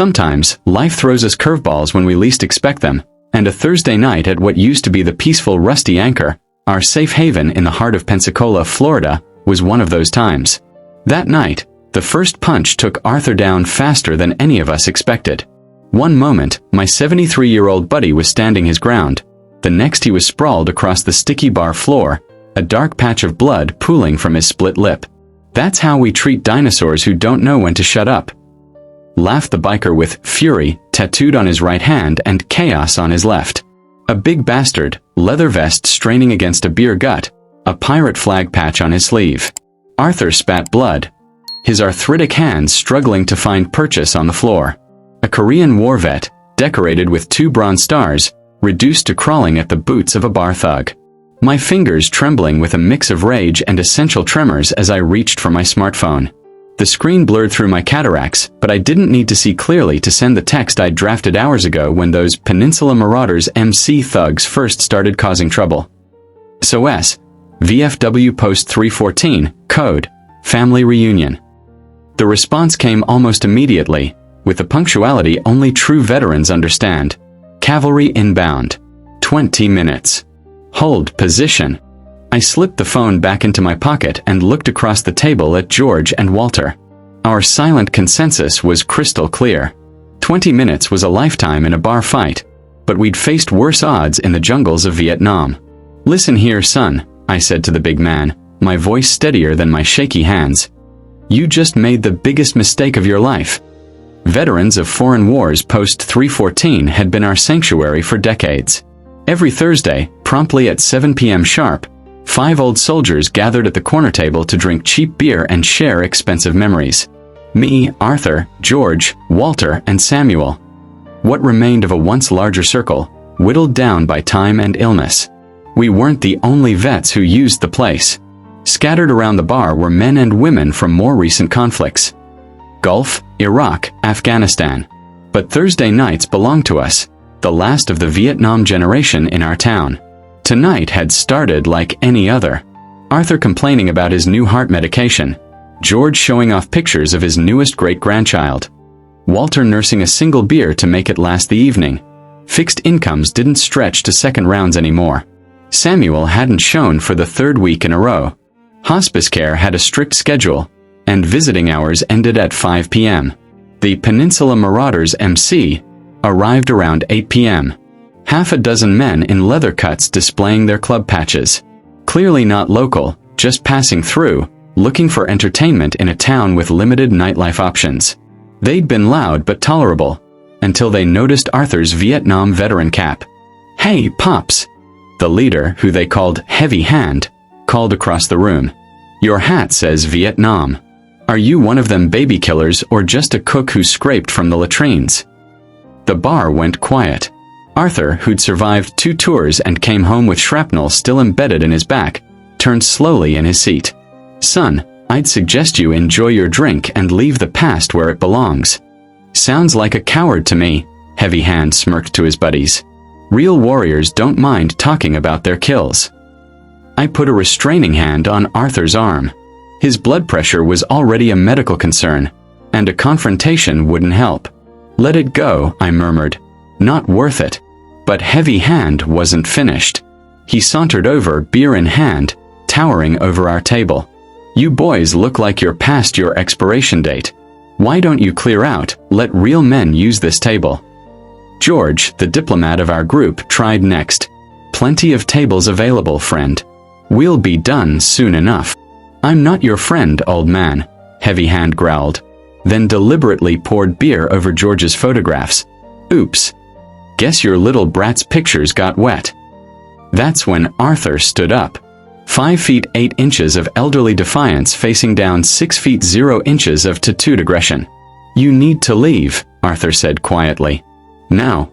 Sometimes, life throws us curveballs when we least expect them, and a Thursday night at what used to be the peaceful Rusty Anchor, our safe haven in the heart of Pensacola, Florida, was one of those times. That night, the first punch took Arthur down faster than any of us expected. One moment, my 73-year-old buddy was standing his ground. The next he was sprawled across the sticky bar floor, a dark patch of blood pooling from his split lip. "That's how we treat dinosaurs who don't know when to shut up," laughed the biker with fury tattooed on his right hand and chaos on his left. A big bastard, leather vest straining against a beer gut, a pirate flag patch on his sleeve. Arthur spat blood, his arthritic hands struggling to find purchase on the floor. A Korean war vet, decorated with 2 bronze stars, reduced to crawling at the boots of a bar thug. My fingers trembling with a mix of rage and essential tremors as I reached for my smartphone. The screen blurred through my cataracts, but I didn't need to see clearly to send the text I'd drafted hours ago when those Peninsula Marauders MC thugs first started causing trouble. SOS. VFW Post 314, code, family reunion. The response came almost immediately, with the punctuality only true veterans understand. Cavalry inbound. 20 minutes. Hold position. I slipped the phone back into my pocket and looked across the table at George and Walter. Our silent consensus was crystal clear. 20 minutes was a lifetime in a bar fight, but we'd faced worse odds in the jungles of Vietnam. "Listen here, son," I said to the big man, my voice steadier than my shaky hands. "You just made the biggest mistake of your life." Veterans of foreign wars post 314 had been our sanctuary for decades. Every Thursday, promptly at 7 p.m. sharp, 5 old soldiers gathered at the corner table to drink cheap beer and share expensive memories. Me, Arthur, George, Walter, and Samuel. What remained of a once larger circle, whittled down by time and illness. We weren't the only vets who used the place. Scattered around the bar were men and women from more recent conflicts. Gulf, Iraq, Afghanistan. But Thursday nights belonged to us, the last of the Vietnam generation in our town. Tonight had started like any other. Arthur complaining about his new heart medication. George showing off pictures of his newest great-grandchild. Walter nursing a single beer to make it last the evening. Fixed incomes didn't stretch to second rounds anymore. Samuel hadn't shown for the 3rd week in a row. Hospice care had a strict schedule, and visiting hours ended at 5 p.m. The Peninsula Marauders MC arrived around 8 p.m. Half a dozen men in leather cuts displaying their club patches. Clearly not local, just passing through, looking for entertainment in a town with limited nightlife options. They'd been loud but tolerable, until they noticed Arthur's Vietnam veteran cap. "Hey, Pops!" The leader, who they called Heavy Hand, called across the room. "Your hat says Vietnam. Are you one of them baby killers or just a cook who scraped from the latrines?" The bar went quiet. Arthur, who'd survived 2 tours and came home with shrapnel still embedded in his back, turned slowly in his seat. "Son, I'd suggest you enjoy your drink and leave the past where it belongs." "Sounds like a coward to me," Heavy Hand smirked to his buddies. "Real warriors don't mind talking about their kills." I put a restraining hand on Arthur's arm. His blood pressure was already a medical concern, and a confrontation wouldn't help. "Let it go," I murmured. "Not worth it." But Heavy Hand wasn't finished. He sauntered over, beer in hand, towering over our table. "You boys look like you're past your expiration date. Why don't you clear out, let real men use this table?" George, the diplomat of our group, tried next. "Plenty of tables available, friend. We'll be done soon enough." "I'm not your friend, old man," Heavy Hand growled, then deliberately poured beer over George's photographs. "Oops. Guess your little brat's pictures got wet." That's when Arthur stood up. 5 feet 8 inches of elderly defiance facing down 6 feet 0 inches of tattooed aggression. "You need to leave," Arthur said quietly. "Now."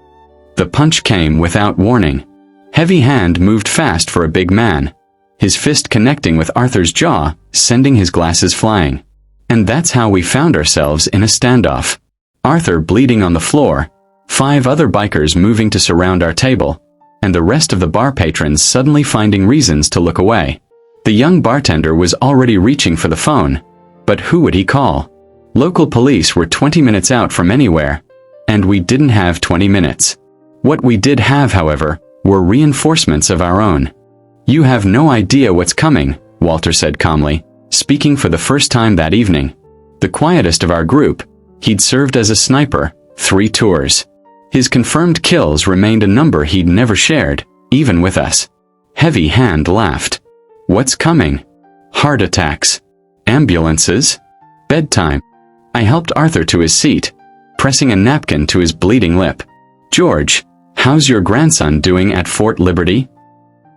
The punch came without warning. Heavy Hand moved fast for a big man, his fist connecting with Arthur's jaw, sending his glasses flying. And that's how we found ourselves in a standoff. Arthur bleeding on the floor, 5 other bikers moving to surround our table, and the rest of the bar patrons suddenly finding reasons to look away. The young bartender was already reaching for the phone, but who would he call? Local police were 20 minutes out from anywhere, and we didn't have 20 minutes. What we did have, however, were reinforcements of our own. "You have no idea what's coming," Walter said calmly, speaking for the first time that evening. The quietest of our group, he'd served as a sniper, 3 tours. His confirmed kills remained a number he'd never shared, even with us. Heavy Hand laughed. "What's coming? Heart attacks. Ambulances. Bedtime." I helped Arthur to his seat, pressing a napkin to his bleeding lip. "George, how's your grandson doing at Fort Liberty?"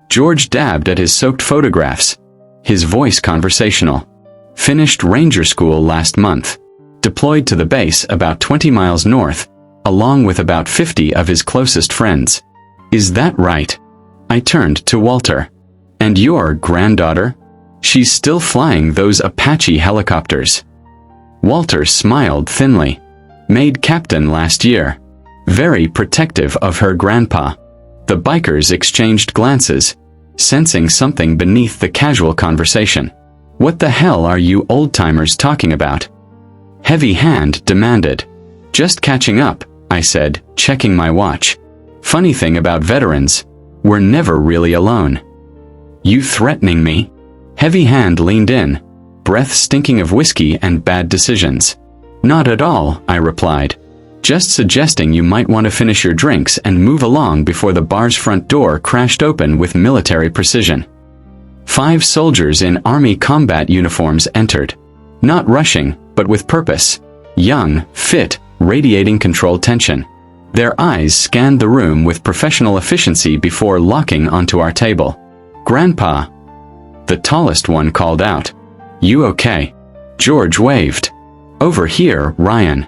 George dabbed at his soaked photographs, his voice conversational. "Finished Ranger School last month. Deployed to the base about 20 miles north, along with about 50 of his closest friends." "Is that right?" I turned to Walter. "And your granddaughter? She's still flying those Apache helicopters." Walter smiled thinly. "Made captain last year. Very protective of her grandpa." The bikers exchanged glances, sensing something beneath the casual conversation. "What the hell are you old-timers talking about?" Heavy Hand demanded. "Just catching up," I said, checking my watch. "Funny thing about veterans, we're never really alone." "You threatening me?" Heavy Hand leaned in, breath stinking of whiskey and bad decisions. "Not at all," I replied. "Just suggesting you might want to finish your drinks and move along before the bar's front door crashed open with military precision." 5 soldiers in Army combat uniforms entered. Not rushing, but with purpose. Young, fit, radiating controlled tension. Their eyes scanned the room with professional efficiency before locking onto our table. "Grandpa." The tallest one called out. "You okay?" George waved. "Over here, Ryan."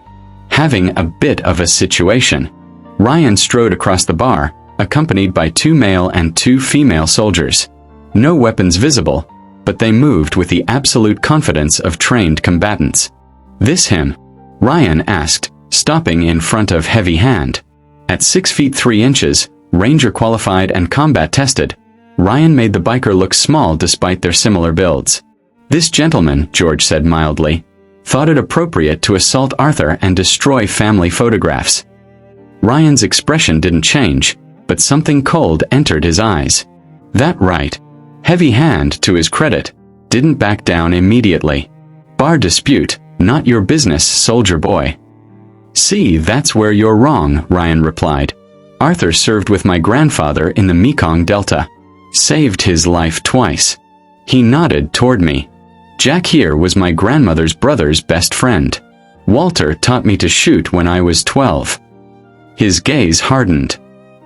Having a bit of a situation. Ryan strode across the bar, accompanied by 2 male and 2 female soldiers. No weapons visible, but they moved with the absolute confidence of trained combatants. "This him?" Ryan asked, stopping in front of Heavy Hand. At 6 feet 3 inches, Ranger qualified and combat tested, Ryan made the biker look small despite their similar builds. "This gentleman," George said mildly, "thought it appropriate to assault Arthur and destroy family photographs." Ryan's expression didn't change, but something cold entered his eyes. "That right." Heavy Hand, to his credit, didn't back down immediately. "Bar dispute, not your business, soldier boy." "See, that's where you're wrong," Ryan replied. "Arthur served with my grandfather in the Mekong Delta. Saved his life twice." He nodded toward me. "Jack here was my grandmother's brother's best friend. Walter taught me to shoot when I was 12. His gaze hardened.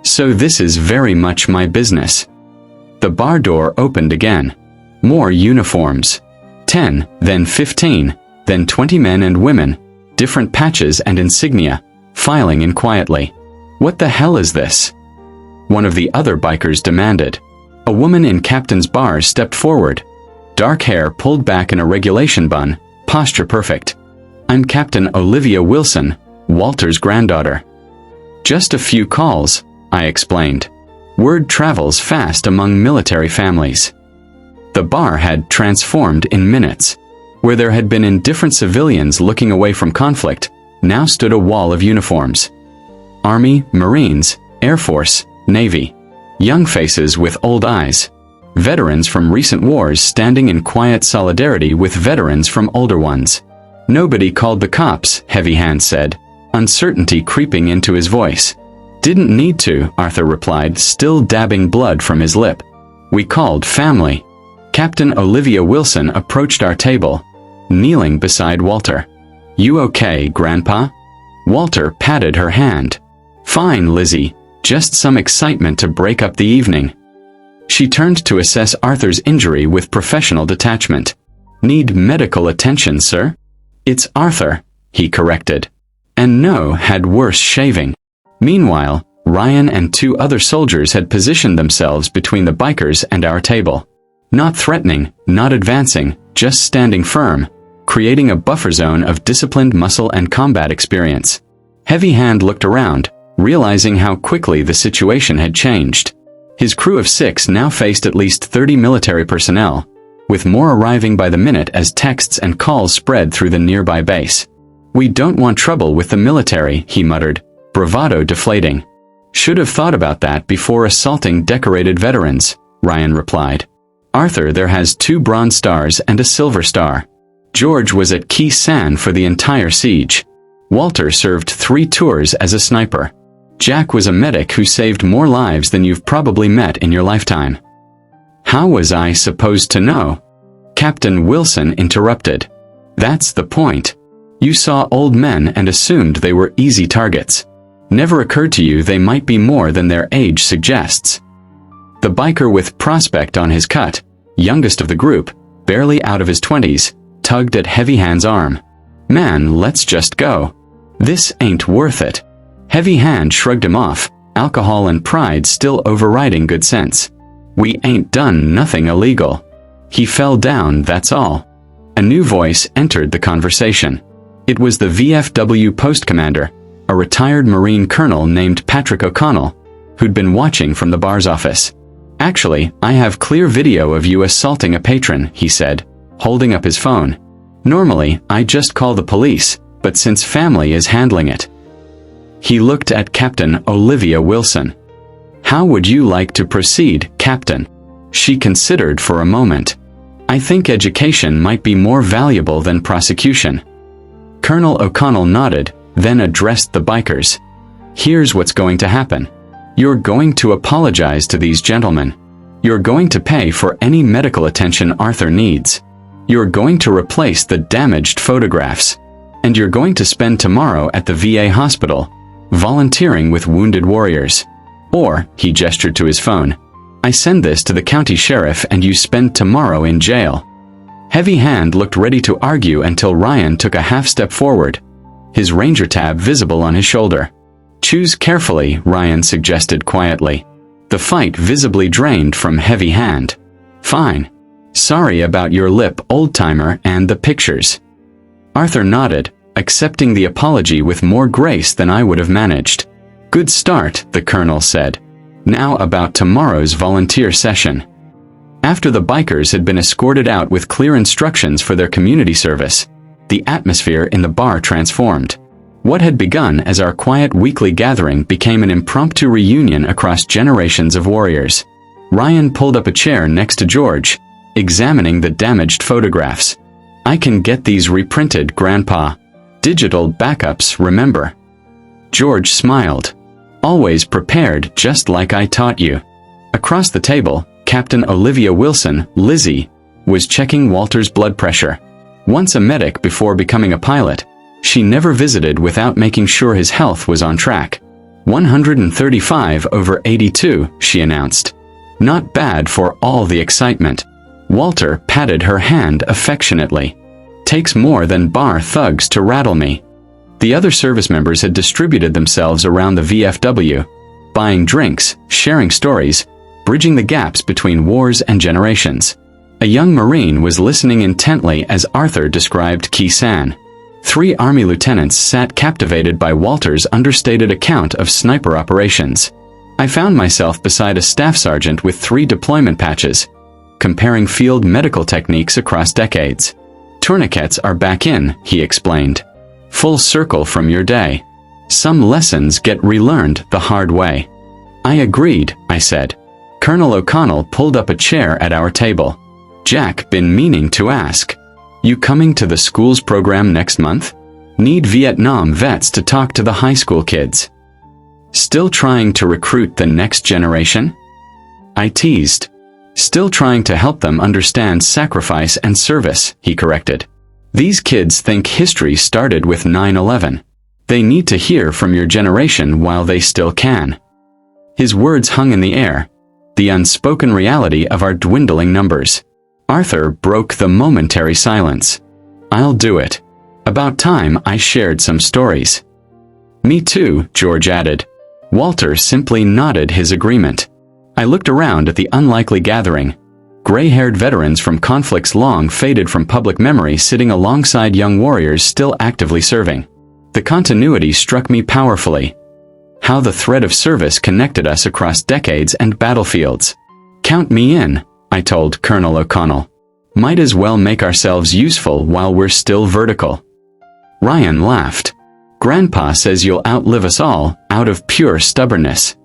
"So this is very much my business." The bar door opened again. More uniforms. 10, then 15, then 20 men and women, different patches and insignia, filing in quietly. "What the hell is this?" one of the other bikers demanded. A woman in captain's bar stepped forward. Dark hair pulled back in a regulation bun, posture perfect. "I'm Captain Olivia Wilson, Walter's granddaughter." "Just a few calls," I explained. "Word travels fast among military families." The bar had transformed in minutes. Where there had been indifferent civilians looking away from conflict, now stood a wall of uniforms. Army, Marines, Air Force, Navy. Young faces with old eyes. Veterans from recent wars standing in quiet solidarity with veterans from older ones. "Nobody called the cops," Heavy Hand said, uncertainty creeping into his voice. "Didn't need to," Arthur replied, still dabbing blood from his lip. "We called family." Captain Olivia Wilson approached our table, kneeling beside Walter. "You okay, Grandpa?" Walter patted her hand. "Fine, Lizzie. Just some excitement to break up the evening." She turned to assess Arthur's injury with professional detachment. "Need medical attention, sir?" "It's Arthur," he corrected. And no, had worse shaving. Meanwhile, Ryan and 2 other soldiers had positioned themselves between the bikers and our table. Not threatening, not advancing, just standing firm, creating a buffer zone of disciplined muscle and combat experience. Heavy Hand looked around, realizing how quickly the situation had changed. His crew of 6 now faced at least 30 military personnel, with more arriving by the minute as texts and calls spread through the nearby base. "We don't want trouble with the military," he muttered, bravado deflating. "Should have thought about that before assaulting decorated veterans," Ryan replied. "Arthur there has 2 bronze stars and a silver star. George was at Khe Sanh for the entire siege. Walter served 3 tours as a sniper. Jack was a medic who saved more lives than you've probably met in your lifetime." "How was I supposed to know?" Captain Wilson interrupted. "That's the point. You saw old men and assumed they were easy targets. Never occurred to you they might be more than their age suggests." The biker with Prospect on his cut, youngest of the group, barely out of his 20s, tugged at Heavy Hand's arm. "Man, let's just go. This ain't worth it." Heavy Hand shrugged him off, alcohol and pride still overriding good sense. "We ain't done nothing illegal. He fell down, that's all." A new voice entered the conversation. It was the VFW post commander, a retired Marine colonel named Patrick O'Connell, who'd been watching from the bar's office. "Actually, I have clear video of you assaulting a patron," he said, holding up his phone. "Normally, I just call the police, but since family is handling it." He looked at Captain Olivia Wilson. "How would you like to proceed, Captain?" She considered for a moment. "I think education might be more valuable than prosecution." Colonel O'Connell nodded, then addressed the bikers. "Here's what's going to happen. You're going to apologize to these gentlemen. You're going to pay for any medical attention Arthur needs. You're going to replace the damaged photographs. And you're going to spend tomorrow at the VA hospital, volunteering with wounded warriors. Or," he gestured to his phone, "I send this to the county sheriff and you spend tomorrow in jail." Heavy Hand looked ready to argue until Ryan took a half step forward, his ranger tab visible on his shoulder. "Choose carefully," Ryan suggested quietly. The fight visibly drained from Heavy Hand. "Fine. Sorry about your lip, old-timer, and the pictures." Arthur nodded, accepting the apology with more grace than I would have managed. "Good start," the colonel said. "Now about tomorrow's volunteer session." After the bikers had been escorted out with clear instructions for their community service, the atmosphere in the bar transformed. What had begun as our quiet weekly gathering became an impromptu reunion across generations of warriors. Ryan pulled up a chair next to George, examining the damaged photographs. "I can get these reprinted, Grandpa. Digital backups, remember?" George smiled. "Always prepared, just like I taught you." Across the table, Captain Olivia Wilson, Lizzie, was checking Walter's blood pressure. Once a medic before becoming a pilot, she never visited without making sure his health was on track. 135/82, she announced. "Not bad for all the excitement." Walter patted her hand affectionately. "Takes more than bar thugs to rattle me." The other service members had distributed themselves around the VFW, buying drinks, sharing stories, bridging the gaps between wars and generations. A young Marine was listening intently as Arthur described Khe Sanh. 3 Army lieutenants sat captivated by Walter's understated account of sniper operations. I found myself beside a staff sergeant with 3 deployment patches, comparing field medical techniques across decades. "Tourniquets are back in," he explained. "Full circle from your day. Some lessons get relearned the hard way." "I agreed," I said. Colonel O'Connell pulled up a chair at our table. "Jack, been meaning to ask. You coming to the school's program next month? Need Vietnam vets to talk to the high school kids." "Still trying to recruit the next generation?" I teased. "Still trying to help them understand sacrifice and service," he corrected. "These kids think history started with 9/11. They need to hear from your generation while they still can." His words hung in the air, the unspoken reality of our dwindling numbers. Arthur broke the momentary silence. "I'll do it. About time I shared some stories." "Me too," George added. Walter simply nodded his agreement. I looked around at the unlikely gathering. Gray-haired veterans from conflicts long faded from public memory sitting alongside young warriors still actively serving. The continuity struck me powerfully. How the thread of service connected us across decades and battlefields. "Count me in," I told Colonel O'Connell. "Might as well make ourselves useful while we're still vertical." Ryan laughed. Grandpa says you'll outlive us all, out of pure stubbornness.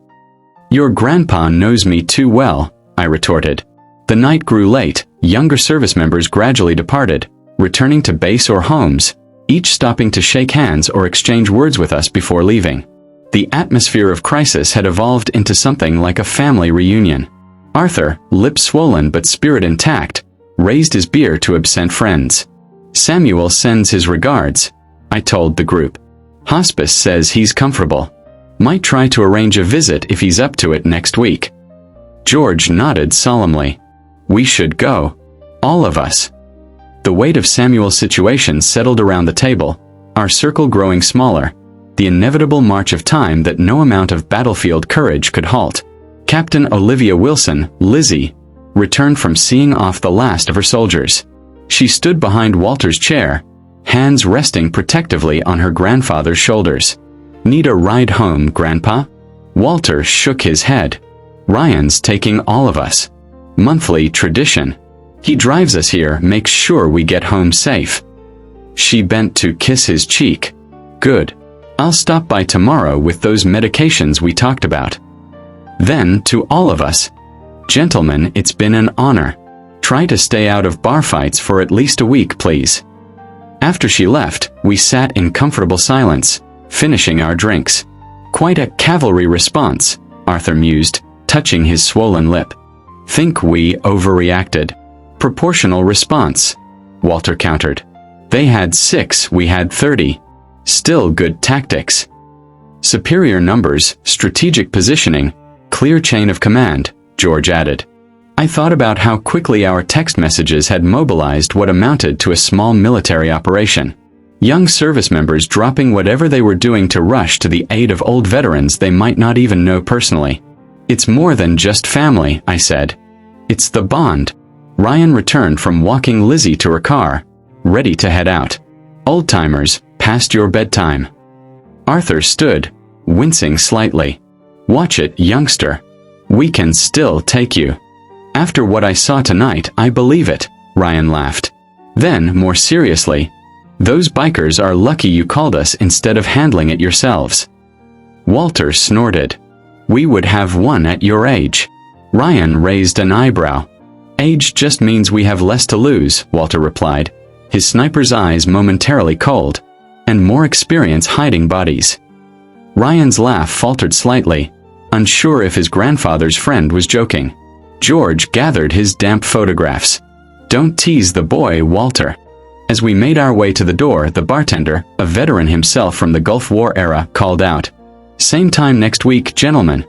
Your grandpa knows me too well, I retorted. The night grew late, younger service members gradually departed, returning to base or homes, each stopping to shake hands or exchange words with us before leaving. The atmosphere of crisis had evolved into something like a family reunion. Arthur, lips swollen but spirit intact, raised his beer to absent friends. Samuel sends his regards, I told the group. Hospice says he's comfortable. Might try to arrange a visit if he's up to it next week. George nodded solemnly. We should go. All of us. The weight of Samuel's situation settled around the table, our circle growing smaller, the inevitable march of time that no amount of battlefield courage could halt. Captain Olivia Wilson, Lizzie, returned from seeing off the last of her soldiers. She stood behind Walter's chair, hands resting protectively on her grandfather's shoulders. Need a ride home, Grandpa? Walter shook his head. Ryan's taking all of us. Monthly tradition. He drives us here, makes sure we get home safe. She bent to kiss his cheek. Good. I'll stop by tomorrow with those medications we talked about. Then, to all of us. Gentlemen, it's been an honor. Try to stay out of bar fights for at least a week, please. After she left, we sat in comfortable silence, finishing our drinks. Quite a cavalry response, Arthur mused, touching his swollen lip. Think we overreacted. Proportional response, Walter countered. They had 6, we had 30. Still good tactics. Superior numbers, strategic positioning, clear chain of command, George added. I thought about how quickly our text messages had mobilized what amounted to a small military operation. Young service members dropping whatever they were doing to rush to the aid of old veterans they might not even know personally. It's more than just family, I said. It's the bond. Ryan returned from walking Lizzie to her car, ready to head out. Old-timers, past your bedtime. Arthur stood, wincing slightly. Watch it, youngster. We can still take you. After what I saw tonight, I believe it, Ryan laughed. Then, more seriously, those bikers are lucky you called us instead of handling it yourselves. Walter snorted. We would have one at your age. Ryan raised an eyebrow. Age just means we have less to lose, Walter replied, his sniper's eyes momentarily cold, and more experience hiding bodies. Ryan's laugh faltered slightly, unsure if his grandfather's friend was joking. George gathered his damp photographs. Don't tease the boy, Walter. As we made our way to the door, the bartender, a veteran himself from the Gulf War era, called out, Same time next week, gentlemen.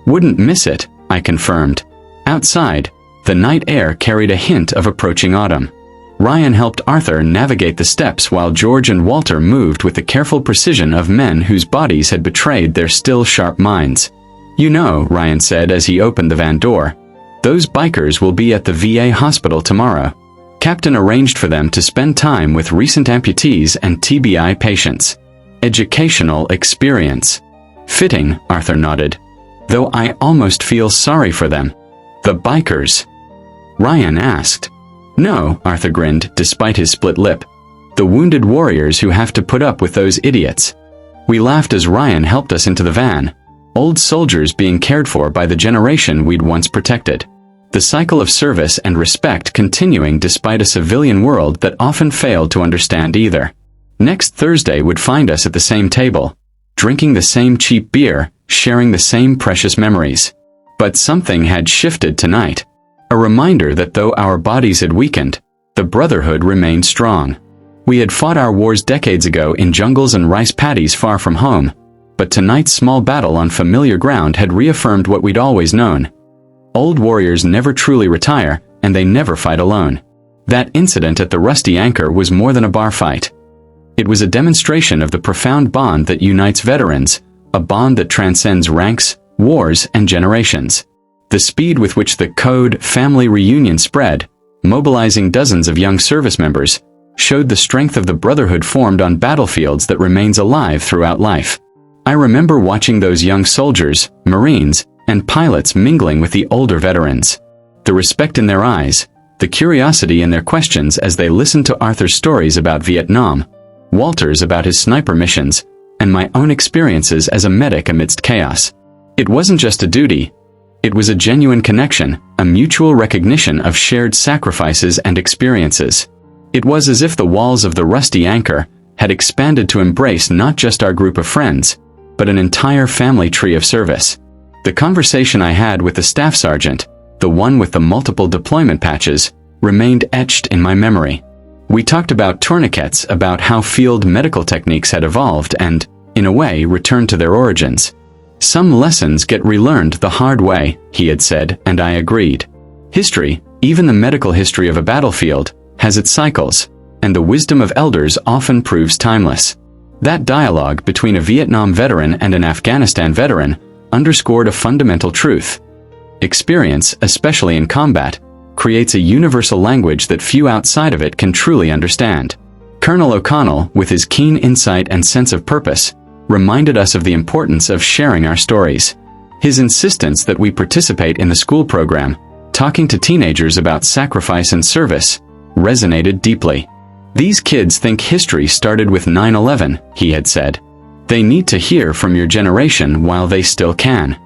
Wouldn't miss it, I confirmed. Outside, the night air carried a hint of approaching autumn. Ryan helped Arthur navigate the steps while George and Walter moved with the careful precision of men whose bodies had betrayed their still sharp minds. You know, Ryan said as he opened the van door, those bikers will be at the VA hospital tomorrow. Captain arranged for them to spend time with recent amputees and TBI patients. Educational experience. Fitting, Arthur nodded. Though I almost feel sorry for them. The bikers. Ryan asked. No, Arthur grinned, despite his split lip. The wounded warriors who have to put up with those idiots. We laughed as Ryan helped us into the van. Old soldiers being cared for by the generation we'd once protected. The cycle of service and respect continuing despite a civilian world that often failed to understand either. Next Thursday would find us at the same table, drinking the same cheap beer, sharing the same precious memories. But something had shifted tonight. A reminder that though our bodies had weakened, the brotherhood remained strong. We had fought our wars decades ago in jungles and rice paddies far from home, but tonight's small battle on familiar ground had reaffirmed what we'd always known. Old warriors never truly retire, and they never fight alone. That incident at the Rusty Anchor was more than a bar fight. It was a demonstration of the profound bond that unites veterans, a bond that transcends ranks, wars, and generations. The speed with which the code family reunion spread, mobilizing dozens of young service members, showed the strength of the brotherhood formed on battlefields that remains alive throughout life. I remember watching those young soldiers, Marines, and pilots mingling with the older veterans. The respect in their eyes, the curiosity in their questions as they listened to Arthur's stories about Vietnam, Walter's about his sniper missions, and my own experiences as a medic amidst chaos. It wasn't just a duty. It was a genuine connection, a mutual recognition of shared sacrifices and experiences. It was as if the walls of the Rusty Anchor had expanded to embrace not just our group of friends, but an entire family tree of service. The conversation I had with the staff sergeant, the one with the multiple deployment patches, remained etched in my memory. We talked about tourniquets, about how field medical techniques had evolved and, in a way, returned to their origins. Some lessons get relearned the hard way, he had said, and I agreed. History, even the medical history of a battlefield, has its cycles, and the wisdom of elders often proves timeless. That dialogue between a Vietnam veteran and an Afghanistan veteran underscored a fundamental truth. Experience, especially in combat, creates a universal language that few outside of it can truly understand. Colonel O'Connell, with his keen insight and sense of purpose, reminded us of the importance of sharing our stories. His insistence that we participate in the school program, talking to teenagers about sacrifice and service, resonated deeply. These kids think history started with 9/11, he had said. They need to hear from your generation while they still can.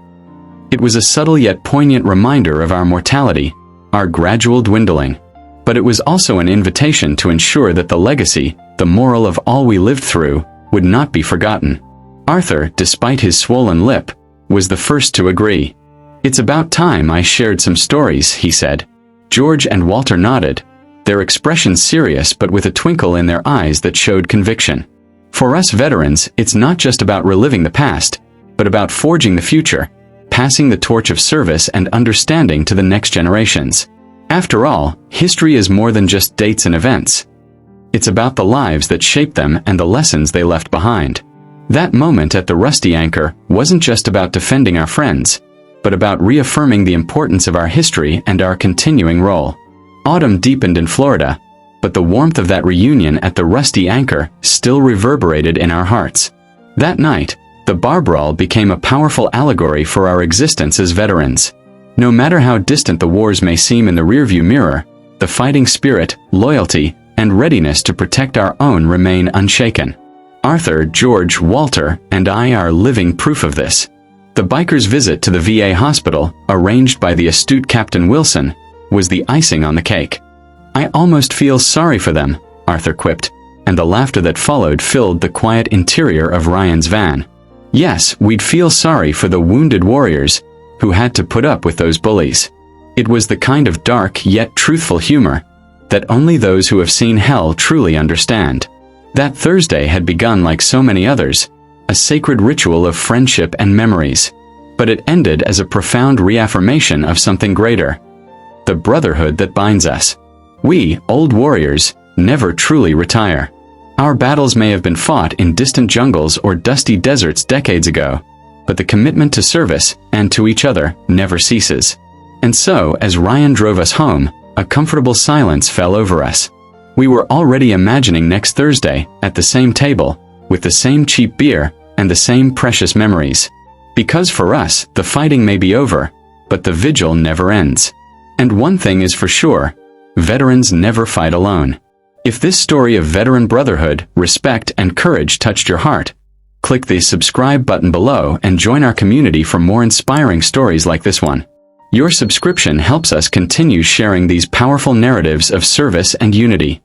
It was a subtle yet poignant reminder of our mortality, our gradual dwindling. But it was also an invitation to ensure that the legacy, the moral of all we lived through, would not be forgotten. Arthur, despite his swollen lip, was the first to agree. It's about time I shared some stories, he said. George and Walter nodded, their expressions serious but with a twinkle in their eyes that showed conviction. For us veterans, it's not just about reliving the past, but about forging the future, passing the torch of service and understanding to the next generations. After all, history is more than just dates and events. It's about the lives that shaped them and the lessons they left behind. That moment at the Rusty Anchor wasn't just about defending our friends, but about reaffirming the importance of our history and our continuing role. Autumn deepened in Florida, but the warmth of that reunion at the Rusty Anchor still reverberated in our hearts. That night, the bar brawl became a powerful allegory for our existence as veterans. No matter how distant the wars may seem in the rearview mirror, the fighting spirit, loyalty, and readiness to protect our own remain unshaken. Arthur, George, Walter, and I are living proof of this. The bikers' visit to the VA hospital, arranged by the astute Captain Wilson, was the icing on the cake. I almost feel sorry for them, Arthur quipped, and the laughter that followed filled the quiet interior of Ryan's van. Yes, we'd feel sorry for the wounded warriors who had to put up with those bullies. It was the kind of dark yet truthful humor that only those who have seen hell truly understand. That Thursday had begun like so many others, a sacred ritual of friendship and memories. But it ended as a profound reaffirmation of something greater. The brotherhood that binds us. We, old warriors, never truly retire. Our battles may have been fought in distant jungles or dusty deserts decades ago, but the commitment to service and to each other never ceases. And so, as Ryan drove us home, a comfortable silence fell over us. We were already imagining next Thursday, at the same table, with the same cheap beer and the same precious memories. Because for us, the fighting may be over, but the vigil never ends. And one thing is for sure, veterans never fight alone. If this story of veteran brotherhood, respect, and courage touched your heart, click the subscribe button below and join our community for more inspiring stories like this one. Your subscription helps us continue sharing these powerful narratives of service and unity.